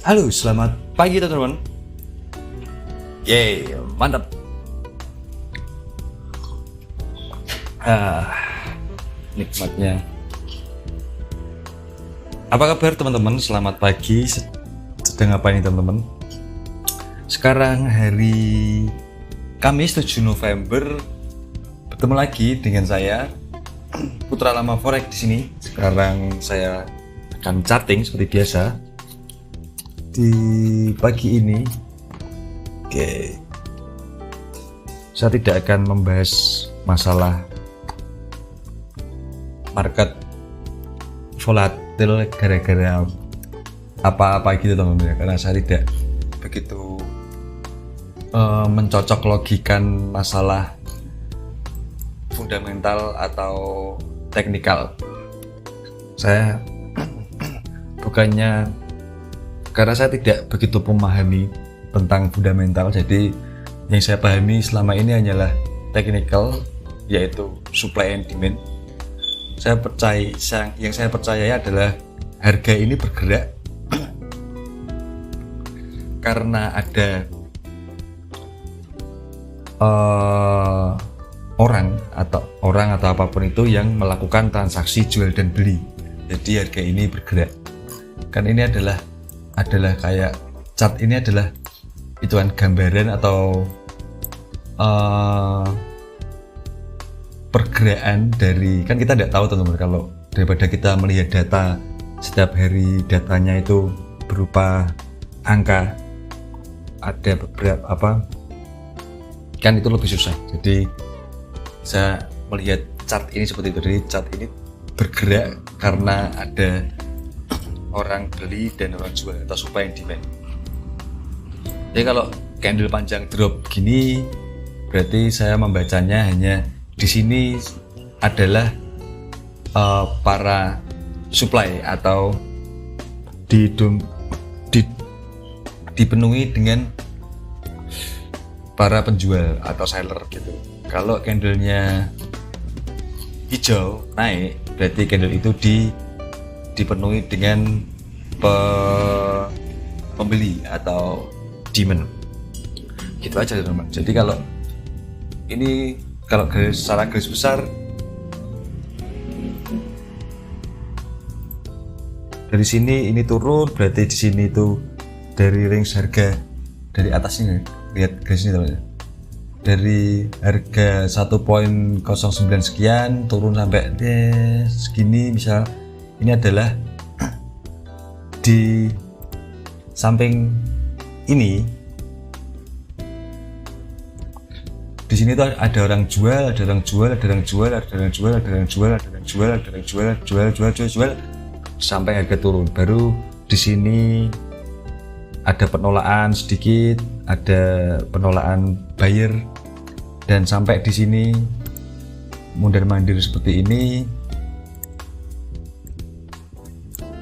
Halo, selamat pagi teman-teman. Yeay, mantap. Nikmatnya. Apa kabar teman-teman? Selamat pagi. Sedang apa ini teman-teman? Sekarang hari Kamis 7 November. Bertemu lagi dengan saya Putra Lama Forex di sini. Sekarang saya akan chatting seperti biasa di pagi ini. Oke, saya tidak akan membahas masalah market volatil gara-gara apa-apa gitu teman-teman, karena saya tidak begitu mencocok logikan masalah fundamental atau teknikal. Saya bukannya karena saya tidak begitu memahami tentang fundamental, jadi yang saya pahami selama ini hanyalah technical, yaitu supply and demand. Yang saya percaya adalah harga ini bergerak karena ada orang atau apapun itu yang melakukan transaksi jual dan beli. Jadi harga ini bergerak. Kan ini adalah kayak chart ini adalah itu kan gambaran atau pergerakan dari, kan kita tidak tahu teman-teman, kalau daripada kita melihat data setiap hari, datanya itu berupa angka, ada beberapa kan itu lebih susah. Jadi saya melihat chart ini seperti itu. Jadi chart ini bergerak karena ada orang beli dan orang jual atau supply and demand. Jadi kalau candle panjang drop gini, berarti saya membacanya hanya di sini adalah para supply atau dipenuhi dengan para penjual atau seller gitu. Kalau candlenya hijau naik, berarti candle itu dipenuhi dengan pembeli atau demand. Gitu aja teman-teman. Jadi kalau secara garis besar dari sini ini turun, berarti di sini itu dari range harga dari atas ini, lihat garis ini teman-teman. Dari harga 1.09 sekian turun sampai segini, misal ini adalah di samping ini, di sini tuh ada orang jual, ada orang jual, ada orang jual, ada orang jual, ada orang jual, ada orang jual, ada orang jual sampai harga turun. Baru di sini ada penolakan sedikit, ada penolakan buyer, dan sampai di sini mondar-mandir seperti ini.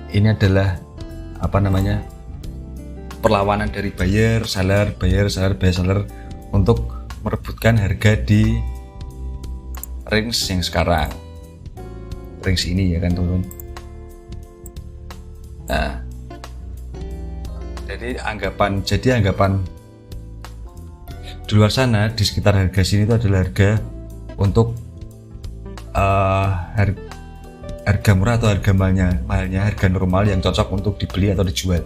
Ini adalah perlawanan dari buyer, seller untuk merebutkan harga di range yang sekarang, range ini ya kan teman-teman. Nah, jadi anggapan di luar sana, di sekitar harga sini itu adalah harga untuk harga murah atau harga mahalnya harga normal yang cocok untuk dibeli atau dijual.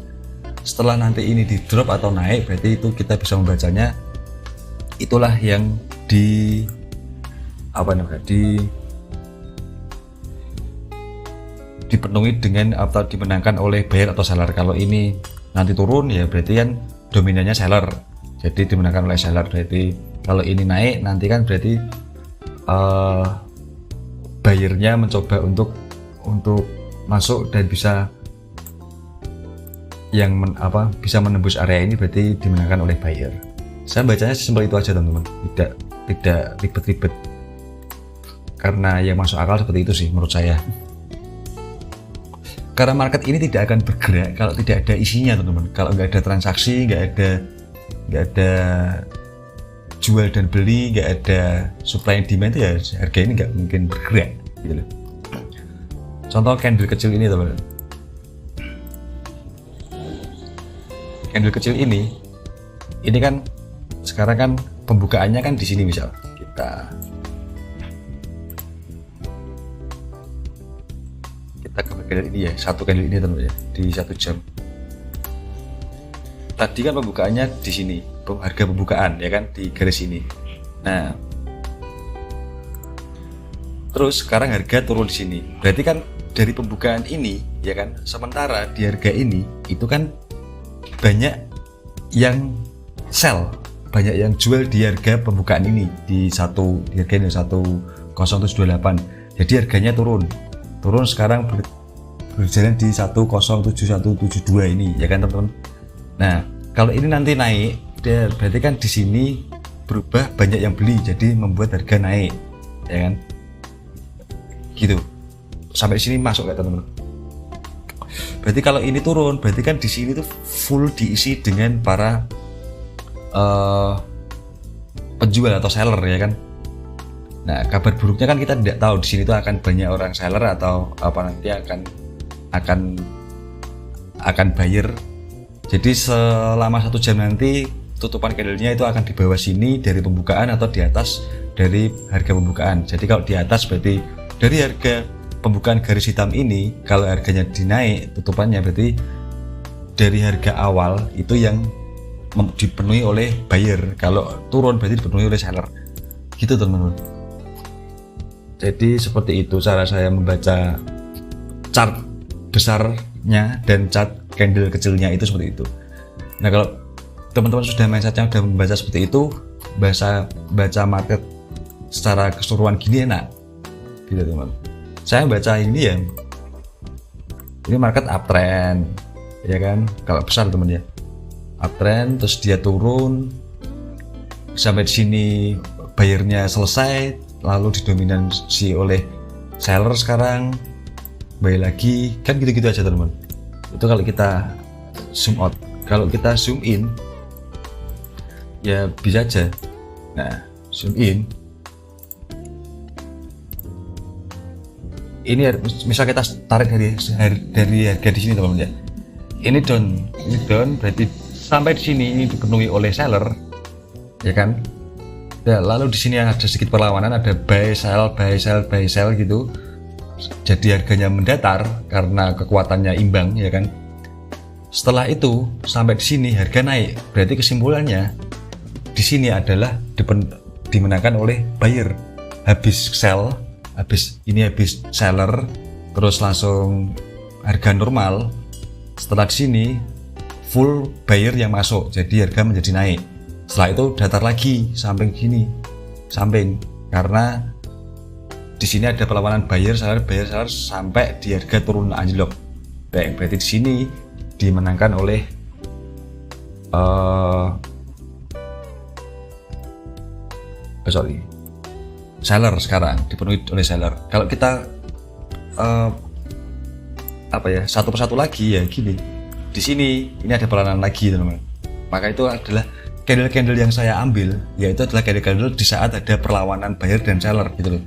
Setelah nanti ini di drop atau naik, berarti itu kita bisa membacanya itulah yang dipenuhi dengan atau dimenangkan oleh buyer atau seller. Kalau ini nanti turun ya berarti kan dominannya seller, jadi dimenangkan oleh seller. Berarti kalau ini naik nanti kan berarti buyernya mencoba untuk masuk dan bisa bisa menembus area ini, berarti dimenangkan oleh buyer. Saya bacanya simpel itu aja teman-teman, tidak ribet-ribet, karena yang masuk akal seperti itu sih menurut saya. Karena market ini tidak akan bergerak kalau tidak ada isinya teman-teman. Kalau nggak ada transaksi, nggak ada jual dan beli, nggak ada supply and demand, ya harga ini nggak mungkin bergerak gitu loh. Contoh candle kecil ini teman-teman. candle kecil ini kan sekarang kan pembukaannya kan di sini, misal kita gambar candle ini ya, satu candle ini teman ya, di 1 jam. Tadi kan pembukaannya di sini, harga pembukaan ya kan di garis ini. Nah, terus sekarang harga turun di sini. Berarti kan dari pembukaan ini ya kan, sementara di harga ini itu kan banyak yang sell, banyak yang jual di harga pembukaan ini di harga ini 10728. Jadi harganya turun sekarang berjalan di 107172 ini ya kan teman-teman. Nah, kalau ini nanti naik, berarti kan di sini berubah, banyak yang beli, jadi membuat harga naik, ya kan? Gitu. Sampai sini masuk ya teman-teman. Berarti kalau ini turun, berarti kan di sini tuh full diisi dengan para penjual atau seller ya kan. Nah, kabar buruknya kan kita tidak tahu di sini tuh akan banyak orang seller atau apa nanti akan buyer. Jadi selama 1 jam nanti tutupan candlenya itu akan di bawah sini dari pembukaan atau di atas dari harga pembukaan. Jadi kalau di atas berarti dari harga pembukaan garis hitam ini, kalau harganya dinaik tutupannya berarti dari harga awal itu yang dipenuhi oleh buyer. Kalau turun berarti dipenuhi oleh seller. Gitu teman-teman. Jadi seperti itu cara saya membaca chart besarnya dan chart candle kecilnya itu seperti itu. Nah, kalau teman-teman sudah mindsetnya sudah membaca seperti itu, baca market secara keseluruhan gini enak gitu teman. Saya baca ini ya, ini market uptrend ya kan, kalau besar teman ya, uptrend terus dia turun sampai di sini, bayarnya selesai lalu didominasi oleh seller, sekarang buy lagi, kan gitu-gitu aja teman. Itu kalau kita zoom out. Kalau kita zoom in ya bisa aja. Nah, zoom in ini misal kita tarik dari harga di sini teman-teman ya. Ini down berarti sampai di sini ini dipenuhi oleh seller ya kan. Ya, lalu di sini ada sedikit perlawanan, ada buy sell gitu. Jadi harganya mendatar karena kekuatannya imbang ya kan. Setelah itu sampai di sini harga naik. Berarti kesimpulannya di sini adalah dimenangkan oleh buyer. Habis seller, terus langsung harga normal. Setelah di sini full buyer yang masuk, jadi harga menjadi naik. Setelah itu datar lagi samping karena di sini ada perlawanan buyer seller sampai di harga turun anjlok. Baik, berarti di sini dimenangkan oleh seller, sekarang dipenuhi oleh seller. Kalau kita satu persatu lagi ya gini. Di sini ini ada perlawanan lagi teman-teman. Maka itu adalah candle-candle yang saya ambil, yaitu adalah candle-candle di saat ada perlawanan buyer dan seller gitu loh.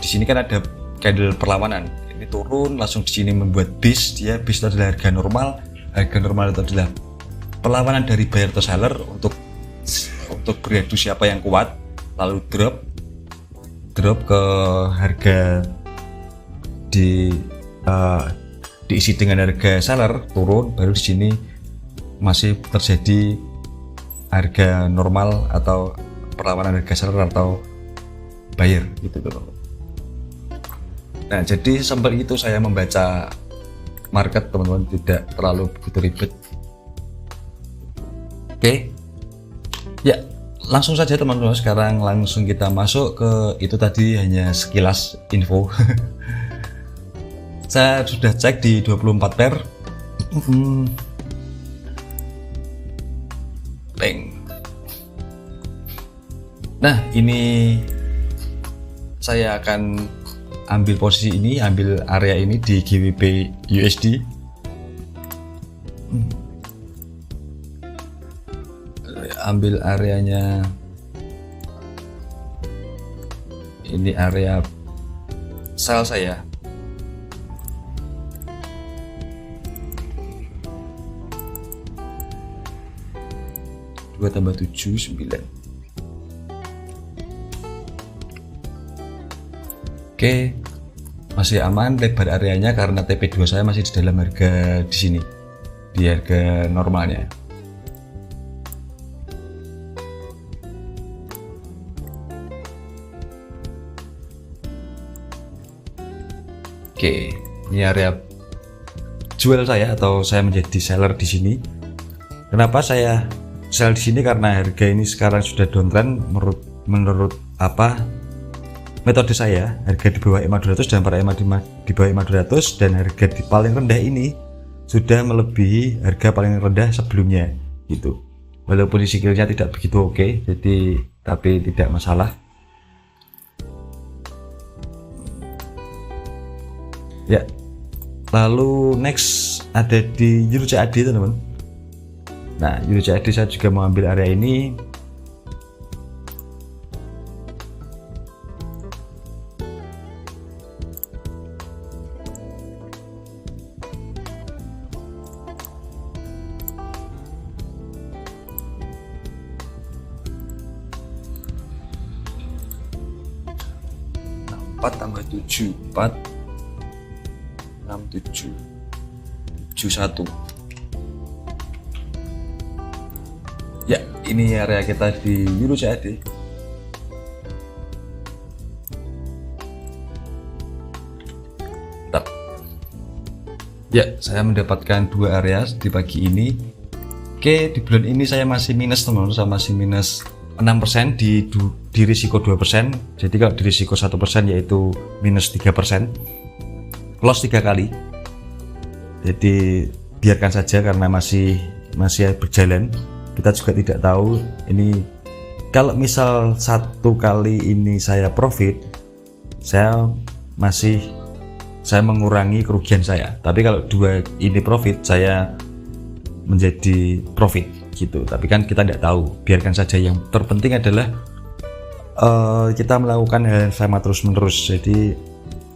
Di sini kan ada candle perlawanan, ini turun langsung di sini membuat bis itu adalah harga normal itu adalah perlawanan dari buyer atau seller untuk beradu siapa yang kuat, lalu drop ke harga diisi dengan harga seller, turun, baru di sini masih terjadi harga normal atau perlawanan harga seller atau buyer gitu loh. Nah, jadi sampai itu saya membaca market teman-teman, tidak terlalu begitu ribet. Oke. Ya, langsung saja teman-teman, sekarang langsung kita masuk ke itu tadi, hanya sekilas info. Saya sudah cek di 24 pair. Nah, ini saya akan ambil posisi ini, ambil area ini di GBP USD. Ambil areanya, ini area sell saya. 2 tambah 7 9. Oke, masih aman lebar areanya karena TP2 saya masih di dalam harga di sini, di harga normalnya. Oke, ini area jual saya atau saya menjadi seller di sini. Kenapa saya sell di sini? Karena harga ini sekarang sudah downtrend menurut metode saya. Harga di bawah EMA 200 dan para EMA di bawah EMA 200 dan harga di paling rendah ini sudah melebihi harga paling rendah sebelumnya gitu. Walaupun sikilnya tidak begitu oke, jadi tapi tidak masalah. Ya, lalu next ada di Euro CAD teman-teman. Nah, Euro CAD saya juga mau ambil area ini. Nah, 4 tambah 7 4 6 7 7 1. Ya, ini area kita di Euro CAD. Ya, saya mendapatkan 2 area di pagi ini. Oke, di bulan ini saya masih minus teman-teman, saya masih minus 6% di risiko 2%. Jadi kalau di risiko 1% yaitu minus 3%. Loss 3 kali. Jadi biarkan saja karena masih berjalan. Kita juga tidak tahu ini kalau misal 1 kali ini saya profit, saya mengurangi kerugian saya. Tapi kalau 2 ini profit, saya menjadi profit gitu. Tapi kan kita tidak tahu. Biarkan saja. Yang terpenting adalah kita melakukan hal yang sama terus-menerus. Jadi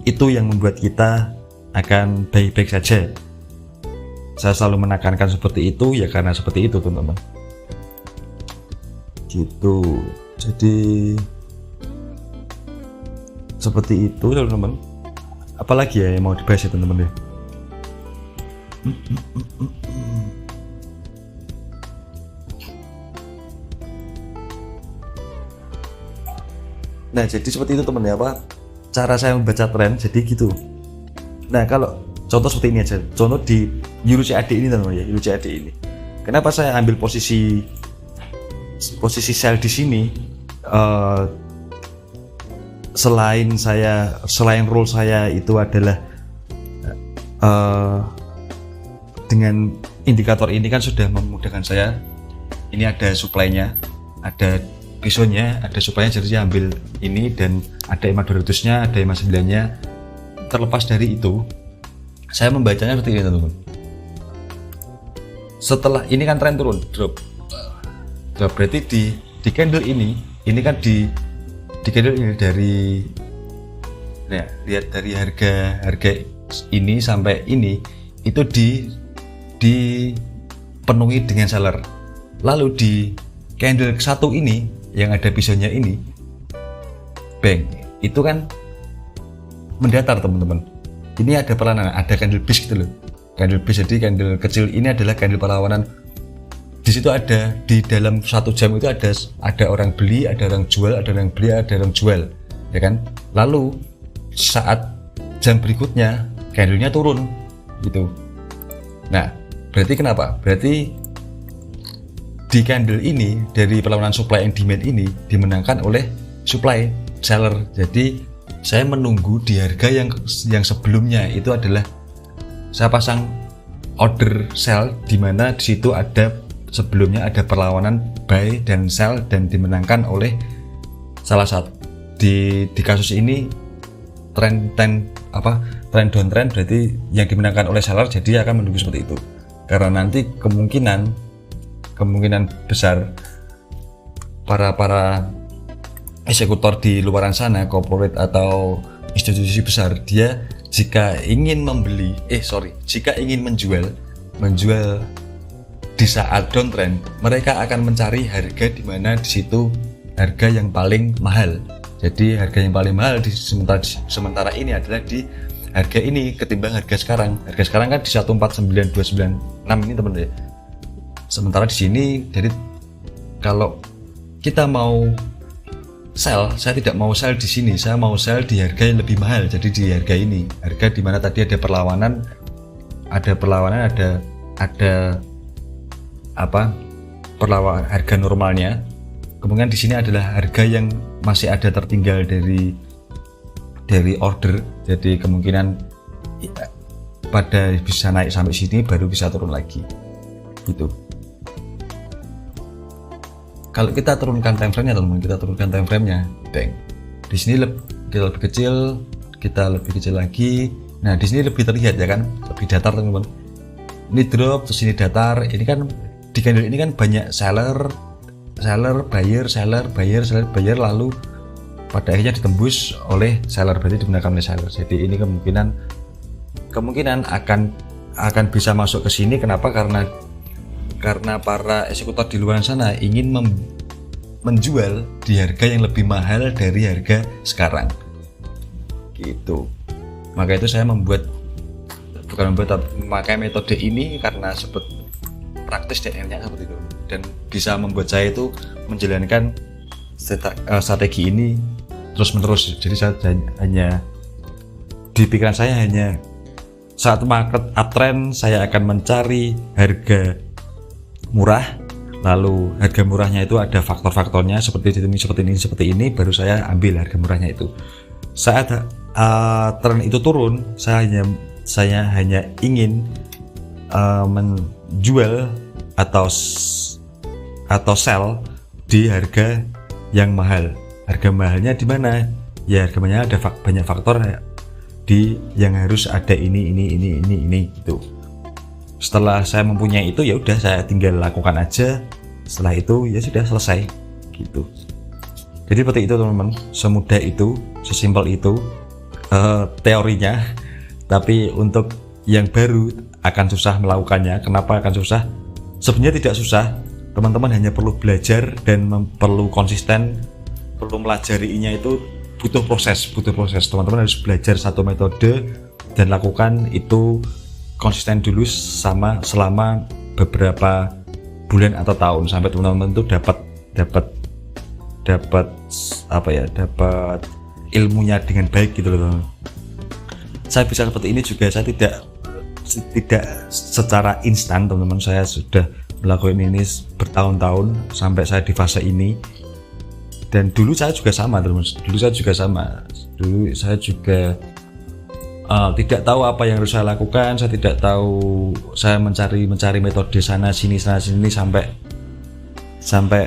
itu yang membuat kita akan baik-baik saja. Saya selalu menekankan seperti itu ya karena seperti itu teman-teman. Gitu. Jadi seperti itu teman-teman. Apalagi ya yang mau dibahas ya teman-teman ya. Nah, jadi seperti itu teman ya, cara saya membaca tren jadi gitu. Nah, kalau contoh seperti ini aja, contoh di Euro CAD ini teman-teman ya, Euro CAD ini. Kenapa saya ambil posisi sell di sini? Selain role saya itu adalah dengan indikator ini kan sudah memudahkan saya. Ini ada supply-nya, ada pisaunya, ada supply-nya, jadi saya ambil ini dan ada EMA 200-nya, ada EMA 9-nya. Terlepas dari itu, saya membacanya seperti ini teman-teman. Setelah ini kan tren turun, drop berarti di candle ini kan di candle ini dari, nah, lihat dari harga ini sampai ini itu dipenuhi dengan seller. Lalu di candle satu ini yang ada pisaunya ini, bang, itu kan mendatar teman-teman. Ini ada perlawanan, ada candle bearish gitu loh. Candle bearish, jadi candle kecil ini adalah candle perlawanan. Di situ ada, di dalam 1 jam itu ada orang beli, ada orang jual, ada orang beli, ada orang jual, ya kan? Lalu saat jam berikutnya candlenya turun gitu. Nah, berarti kenapa? Berarti di candle ini dari perlawanan supply and demand ini dimenangkan oleh supply seller. Jadi saya menunggu di harga yang sebelumnya itu adalah saya pasang order sell, di mana di situ ada sebelumnya ada perlawanan buy dan sell dan dimenangkan oleh salah satu. Di kasus ini tren downtrend berarti yang dimenangkan oleh seller, jadi akan menunggu seperti itu. Karena nanti kemungkinan besar para eksekutor di luaran sana, corporate atau institusi besar, dia jika ingin menjual di saat downtrend mereka akan mencari harga di mana di situ harga yang paling mahal. Jadi harga yang paling mahal di sementara ini adalah di harga ini ketimbang harga sekarang. Harga sekarang kan di 149.296 ini teman-teman ya. Sementara di sini, jadi kalau kita mau sell, saya tidak mau sell di sini, saya mau sell di harga yang lebih mahal. Jadi di harga ini, harga di mana tadi ada perlawanan, ada perlawanan harga normalnya. Kemudian di sini adalah harga yang masih ada tertinggal dari order. Jadi kemungkinan pada bisa naik sampai sini baru bisa turun lagi. Gitu. Kalau kita turunkan time frame-nya teman-teman, kita turunkan time frame-nya, bang. Di sini kita lebih kecil lagi. Nah, di sini lebih terlihat ya kan, lebih datar teman-teman. Ini drop, terus ini datar. Ini kan di candle ini kan banyak seller, buyer, lalu pada akhirnya ditembus oleh seller, berarti digunakan oleh seller. Jadi ini kemungkinan akan bisa masuk ke sini. Kenapa? Karena para eksekutor di luar sana ingin menjual di harga yang lebih mahal dari harga sekarang gitu. Maka itu saya memakai metode ini karena praktis dan enak seperti itu, dan bisa membuat saya itu menjalankan strategi ini terus menerus. Jadi saya hanya di pikiran saya hanya saat market uptrend saya akan mencari harga murah, lalu harga murahnya itu ada faktor-faktornya seperti ini, baru saya ambil harga murahnya itu. Saat tren itu turun, saya hanya ingin menjual atau sell di harga yang mahal. Harga mahalnya di mana? Ya harga mahalnya ada banyak faktor yang harus ada ini gitu. Setelah saya mempunyai itu, ya udah saya tinggal lakukan aja. Setelah itu ya sudah selesai gitu. Jadi seperti itu teman-teman, semudah itu, sesimpel itu teorinya. Tapi untuk yang baru akan susah melakukannya. Kenapa akan susah? Sebenarnya tidak susah, teman-teman hanya perlu belajar dan perlu konsisten, perlu melajarinya. Itu butuh proses. Teman-teman harus belajar satu metode dan lakukan itu konsisten dulu selama beberapa bulan atau tahun sampai teman-teman itu dapat ilmunya dengan baik gitu loh. Saya bisa seperti ini juga, saya tidak secara instan teman-teman. Saya sudah melakukan ini bertahun-tahun sampai saya di fase ini. Dan dulu saya juga sama teman-teman. Dulu saya juga tidak tahu apa yang harus saya lakukan. Saya tidak tahu, saya mencari metode sana sini sampai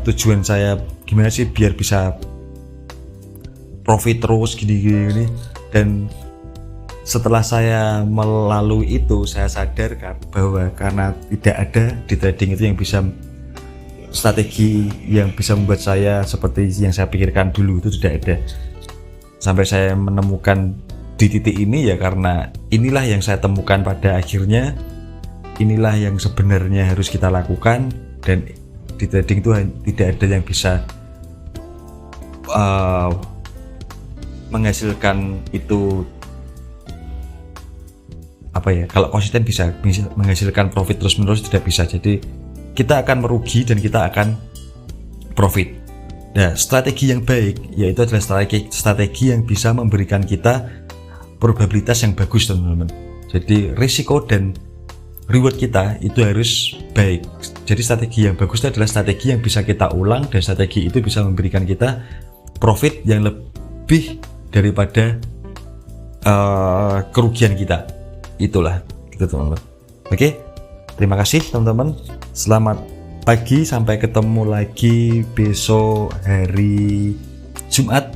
tujuan saya gimana sih biar bisa profit terus gini. Dan setelah saya melalui itu, saya sadar bahwa karena tidak ada di trading itu yang bisa strategi yang bisa membuat saya seperti yang saya pikirkan dulu, itu tidak ada. Sampai saya menemukan di titik ini ya karena inilah yang saya temukan pada akhirnya, inilah yang sebenarnya harus kita lakukan. Dan di trading itu tidak ada yang bisa menghasilkan itu kalau konsisten bisa menghasilkan profit terus menerus, tidak bisa. Jadi kita akan merugi dan kita akan profit. Nah, strategi yang baik yaitu adalah strategi yang bisa memberikan kita probabilitas yang bagus teman-teman. Jadi risiko dan reward kita itu harus baik. Jadi strategi yang bagus itu adalah strategi yang bisa kita ulang, dan strategi itu bisa memberikan kita profit yang lebih daripada kerugian kita. Itulah gitu teman-teman. Oke, terima kasih teman-teman. Selamat pagi, sampai ketemu lagi besok hari Jumat.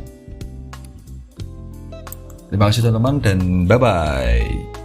Terima kasih teman-teman dan bye-bye.